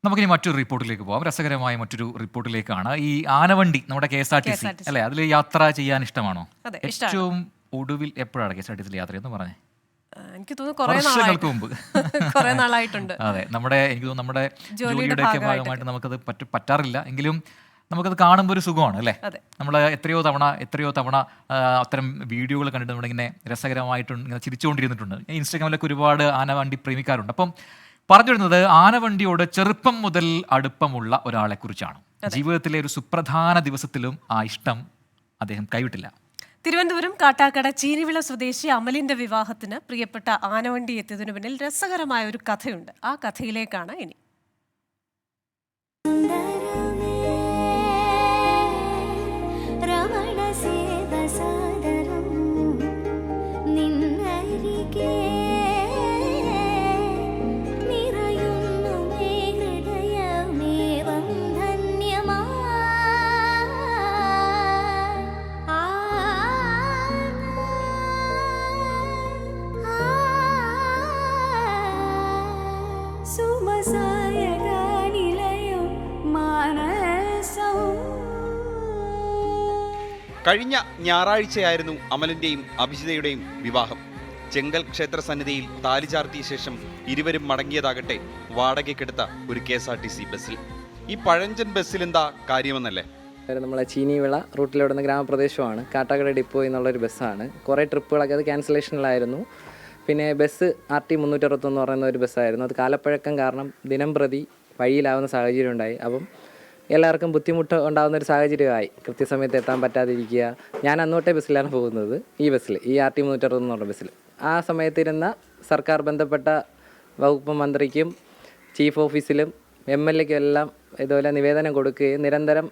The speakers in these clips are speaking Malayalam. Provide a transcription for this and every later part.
നമുക്കിനി മറ്റൊരു റിപ്പോർട്ടിലേക്ക് പോകാം. രസകരമായ മറ്റൊരു റിപ്പോർട്ടിലേക്കാണ്. ഈ ആനവണ്ടി നമ്മുടെ KSRTC അല്ലേ, അതിൽ യാത്ര ചെയ്യാൻ ഇഷ്ടമാണോ? ഏറ്റവും ഒടുവിൽ എപ്പോഴാണ് KSRTC യാത്ര എന്ന് പറഞ്ഞേ? എനിക്ക് തോന്നുന്നു വർഷങ്ങൾക്ക് മുമ്പ്. കുറേ നാളായിട്ടുണ്ട്. അതെ, എനിക്ക് തോന്നുന്നു നമ്മുടെ ജോലിയുടെയൊക്കെ ഭാഗമായിട്ട് നമുക്കത് പറ്റാറില്ല. എങ്കിലും നമുക്കത് കാണുമ്പോൾ ഒരു സുഖമാണ് അല്ലേ. നമ്മൾ എത്രയോ തവണ അത്തരം വീഡിയോകൾ കണ്ടിട്ട് നമ്മളിങ്ങനെ രസകരമായിട്ട് ഇങ്ങനെ ചിരിച്ചുകൊണ്ടിരുന്നിട്ടുണ്ട്. ഇൻസ്റ്റാഗ്രാമിലൊക്കെ ഒരുപാട് ആനവണ്ടി പ്രേമിക്കാറുണ്ട്. അപ്പം പറഞ്ഞു വരുന്നത് ആനവണ്ടിയോട് ചെറുപ്പം മുതൽ അടുപ്പമുള്ള ഒരാളെ കുറിച്ചാണ്. ജീവിതത്തിലെ ഒരു സുപ്രധാന ദിവസത്തിലും ആ ഇഷ്ടം അദ്ദേഹം കൈവിട്ടില്ല. തിരുവനന്തപുരം കാട്ടാക്കട ചീനിവിള സ്വദേശി അമലിന്റെ വിവാഹത്തിന് പ്രിയപ്പെട്ട ആനവണ്ടി എത്തിയതിനു പിന്നിൽ രസകരമായ ഒരു കഥയുണ്ട്. ആ കഥയിലേക്കാണ് ഇനി. കഴിഞ്ഞ ഞായറാഴ്ചയായിരുന്നു അമലിന്റെയും അഭിജിതയുടെയും വിവാഹം. ചെങ്കൽ ക്ഷേത്ര സന്നിധിയിൽ താലി ചാർത്തിയ ശേഷം ഇരുവരും മടങ്ങിയതാകട്ടെ വാടകയ്ക്കെടുത്ത ഒരു KSRTC ബസ്സിൽ. ഈ പഴഞ്ചൻ ബസ്സിൽ എന്താ കാര്യമെന്നല്ലേ? നമ്മളെ ചീനിവിള റൂട്ടിലോടുന്ന ഗ്രാമപ്രദേശമാണ്. കാട്ടാക്കട ഡിപ്പോ എന്നുള്ളൊരു ബസ്സാണ്. കുറേ ട്രിപ്പുകളൊക്കെ അത് ക്യാൻസലേഷനിലായിരുന്നു. പിന്നെ ബസ് RT 361 എന്ന് പറയുന്ന ഒരു ബസ്സായിരുന്നു. അത് കാലപ്പഴക്കം കാരണം ദിനം പ്രതി വഴിയിലാവുന്ന സാഹചര്യം ഉണ്ടായി. അപ്പം എല്ലാവർക്കും ബുദ്ധിമുട്ട് ഉണ്ടാകുന്ന ഒരു സാഹചര്യമായി. കൃത്യസമയത്ത് എത്താൻ പറ്റാതിരിക്കുക. ഞാൻ അന്നോട്ടേ ബസ്സിലാണ് പോകുന്നത്, ഈ ബസ്സിൽ, ഈ RT 361 എന്ന് പറഞ്ഞ ബസ്സിൽ. ആ സമയത്തിരുന്ന സർക്കാർ ബന്ധപ്പെട്ട വകുപ്പ് മന്ത്രിക്കും ചീഫ് ഓഫീസിലും MLAയ്ക്കും എല്ലാം ഇതുപോലെ നിവേദനം കൊടുക്കുകയും നിരന്തരം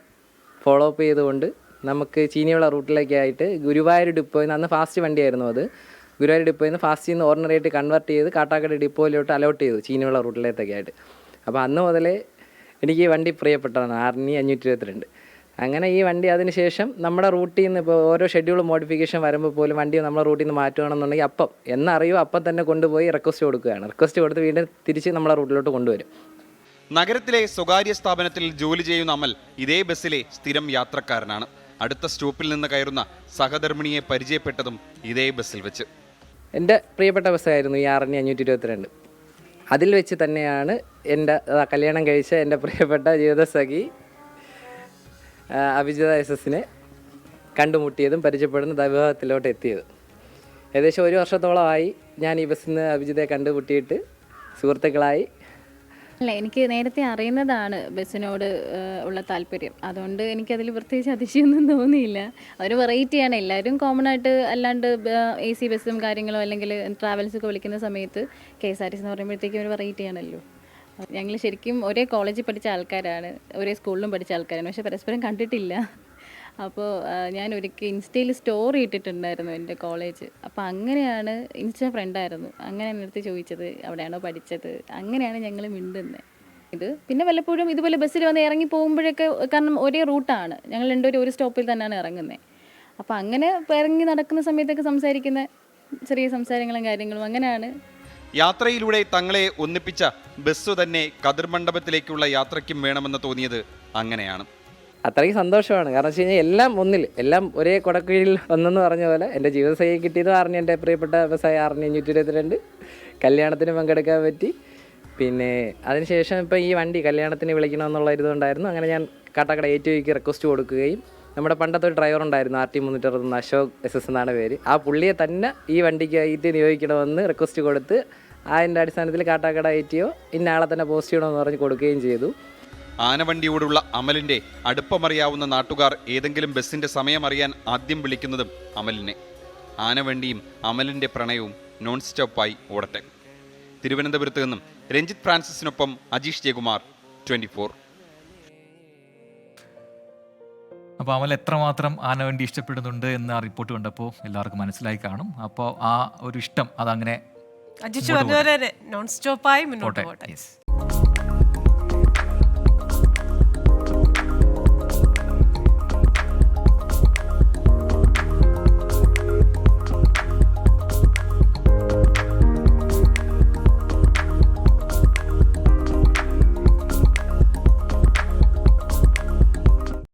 ഫോളോ അപ്പ് ചെയ്തുകൊണ്ട് നമുക്ക് ചീനിവിള റൂട്ടിലേക്കായിട്ട് ഗുരുവായൂർ ഡിപ്പോയിൽ നിന്ന്, അന്ന് ഫാസ്റ്റ് വണ്ടിയായിരുന്നു അത്, ഗുരുവായൂർ ഡിപ്പോയിൽ നിന്ന് ഫാസ്റ്റിൽ നിന്ന് ഓർഡിനറി ആയിട്ട് കൺവേർട്ട് ചെയ്ത് കാട്ടാക്കട ഡിപ്പോയിലോട്ട് അലോട്ട് ചെയ്തു ചീനിവിള റൂട്ടിലേക്കൊക്കെ ആയിട്ട്. അപ്പോൾ അന്ന് മുതലേ എനിക്ക് ഈ വണ്ടി പ്രിയപ്പെട്ടതാണ്, RNE 522. അങ്ങനെ ഈ വണ്ടി അതിനുശേഷം നമ്മുടെ റൂട്ടിൽ നിന്ന് ഇപ്പോൾ ഓരോ ഷെഡ്യൂൾ മോഡിഫിക്കേഷൻ വരുമ്പോൾ പോലും വണ്ടി നമ്മുടെ റൂട്ടിൽ നിന്ന് മാറ്റുകയാണെന്നുണ്ടെങ്കിൽ അപ്പം എന്നറിയോ അപ്പം തന്നെ കൊണ്ടുപോയി റിക്വസ്റ്റ് കൊടുക്കുകയാണ്. റിക്വസ്റ്റ് കൊടുത്ത് വീണ്ടും തിരിച്ച് നമ്മളെ റൂട്ടിലോട്ട് കൊണ്ടുവരും. നഗരത്തിലെ സ്വകാര്യ സ്ഥാപനത്തിൽ ജോലി ചെയ്യുന്ന അമൽ ഇതേ ബസ്സിലെ സ്ഥിരം യാത്രക്കാരനാണ്. അടുത്ത സ്റ്റോപ്പിൽ നിന്ന് കയറുന്ന സഹധർമ്മിണിയെ പരിചയപ്പെട്ടതും ഇതേ ബസ്സിൽ വെച്ച്. എൻ്റെ പ്രിയപ്പെട്ട ബസ്സായിരുന്നു ഈ RNE 522. അതിൽ വെച്ച് തന്നെയാണ് എൻ്റെ കല്യാണം കഴിച്ച എൻ്റെ പ്രിയപ്പെട്ട ജീവിതസഖി അഭിജിത SS കണ്ടുമുട്ടിയതും പരിചയപ്പെടുന്ന വിവാഹത്തിലോട്ട് എത്തിയത്. ഏകദേശം 1 വർഷത്തോളമായി ഞാൻ ഈ ബസ്സിൽ നിന്ന് അഭിജിതയെ കണ്ടുമുട്ടിയിട്ട് സുഹൃത്തുക്കളായി. അല്ല, എനിക്ക് നേരത്തെ അറിയുന്നതാണ് ബസ്സിനോട് ഉള്ള താല്പര്യം. അതുകൊണ്ട് എനിക്കതിൽ പ്രത്യേകിച്ച് അതിശയമൊന്നും തോന്നിയില്ല. അതൊരു വെറൈറ്റിയാണ്. എല്ലാവരും കോമൺ ആയിട്ട് അല്ലാണ്ട് AC ബസ്സും കാര്യങ്ങളും അല്ലെങ്കിൽ ട്രാവൽസൊക്കെ വിളിക്കുന്ന സമയത്ത് KSRTC എന്ന് പറയുമ്പോഴത്തേക്കും ഒരു വെറൈറ്റി ആണല്ലോ. ഞങ്ങൾ ശരിക്കും ഒരേ കോളേജിൽ പഠിച്ച ആൾക്കാരാണ്, ഒരേ സ്കൂളിലും പഠിച്ച ആൾക്കാരാണ്, പക്ഷെ പരസ്പരം കണ്ടിട്ടില്ല. അപ്പോൾ ഞാൻ ഒരിക്കൽ ഇൻസ്റ്റയിൽ സ്റ്റോറി ഇട്ടിട്ടുണ്ടായിരുന്നു എൻ്റെ കോളേജ്. അപ്പോൾ അങ്ങനെയാണ്, ഇൻസ്റ്റ ഫ്രണ്ടായിരുന്നു, അങ്ങനെ എൻ്റെ അടുത്ത് ചോദിച്ചത് അവിടെയാണോ പഠിച്ചത്. അങ്ങനെയാണ് ഞങ്ങൾ മിണ്ടുന്നത്. ഇത് പിന്നെ വല്ലപ്പോഴും ഇതുപോലെ ബസ്സിൽ വന്ന് ഇറങ്ങി പോകുമ്പോഴൊക്കെ, കാരണം ഒരേ റൂട്ടാണ്, ഞങ്ങൾ രണ്ടുപേരും ഒരു സ്റ്റോപ്പിൽ തന്നെയാണ് ഇറങ്ങുന്നത്. അപ്പോൾ അങ്ങനെ ഇറങ്ങി നടക്കുന്ന സമയത്തൊക്കെ സംസാരിക്കുന്ന ചെറിയ സംസാരങ്ങളും കാര്യങ്ങളും അങ്ങനെയാണ്. യാത്രയിലൂടെ തങ്ങളെ ഒന്നിപ്പിച്ച ബസ് തന്നെ കതിർ മണ്ഡപത്തിലേക്കുള്ള യാത്രയ്ക്കും വേണമെന്ന് തോന്നിയത് അങ്ങനെയാണ്. അത്രയ്ക്ക് സന്തോഷമാണ്. കാരണം വെച്ച് കഴിഞ്ഞാൽ എല്ലാം ഒന്നിൽ, എല്ലാം ഒരേ കൊടക്കീഴിൽ ഒന്നെന്ന് പറഞ്ഞ പോലെ എൻ്റെ ജീവിതസഖി കിട്ടിയത് RNE, എൻ്റെ പ്രിയപ്പെട്ട ബസ്സായ RNE 522. കല്യാണത്തിന് പങ്കെടുക്കാൻ പറ്റി. പിന്നെ അതിനുശേഷം ഇപ്പോൾ ഈ വണ്ടി കല്യാണത്തിന് വിളിക്കണമെന്നുള്ള ഇതുകൊണ്ടായിരുന്നു. അങ്ങനെ ഞാൻ കാട്ടാക്കട ATOയ്ക്ക് റിക്വസ്റ്റ് കൊടുക്കുകയും നമ്മുടെ പണ്ടത്തെ ഒരു ഡ്രൈവർ ഉണ്ടായിരുന്നു RT 361, അശോക് SS എന്നാണ് പേര്. ആ പുള്ളിയെ തന്നെ ഈ വണ്ടിക്കായിട്ട് നിയോഗിക്കണമെന്ന് റിക്വസ്റ്റ് കൊടുത്ത് അതിൻ്റെ അടിസ്ഥാനത്തിൽ കാട്ടാക്കട ATO ഇന്ന ആളെ തന്നെ പോസ്റ്റ് ചെയ്യണമെന്ന് പറഞ്ഞ് കൊടുക്കുകയും ചെയ്തു. ആനവണ്ടിയോടുള്ള അമലിന്റെ അടുപ്പമറിയാവുന്ന നാട്ടുകാർ ഏതെങ്കിലും ബസ്സിന്റെ സമയമറിയാൻ ആദ്യം വിളിക്കുന്നതും അമലിനെ. ആനവണ്ടിയും അമലിന്റെ പ്രണയവും നോൺ സ്റ്റോപ്പായി ഓടട്ടെ. തിരുവനന്തപുരത്ത് നിന്നും രഞ്ജിത്ത് ഫ്രാൻസിസിനൊപ്പം അജീഷ് ജയകുമാർ, 24. അപ്പോൾ അമൽ എത്രമാത്രം ആനവണ്ടി ഇഷ്ടപ്പെടുന്നുണ്ട് എന്ന് ആ റിപ്പോർട്ട് കണ്ടപ്പോൾ എല്ലാവർക്കും മനസ്സിലായി കാണും. അപ്പോൾ ആ ഒരു ഇഷ്ടം അതങ്ങനെ നോൺ സ്റ്റോപ്പായി മുന്നോട്ട് പോട്ടെ.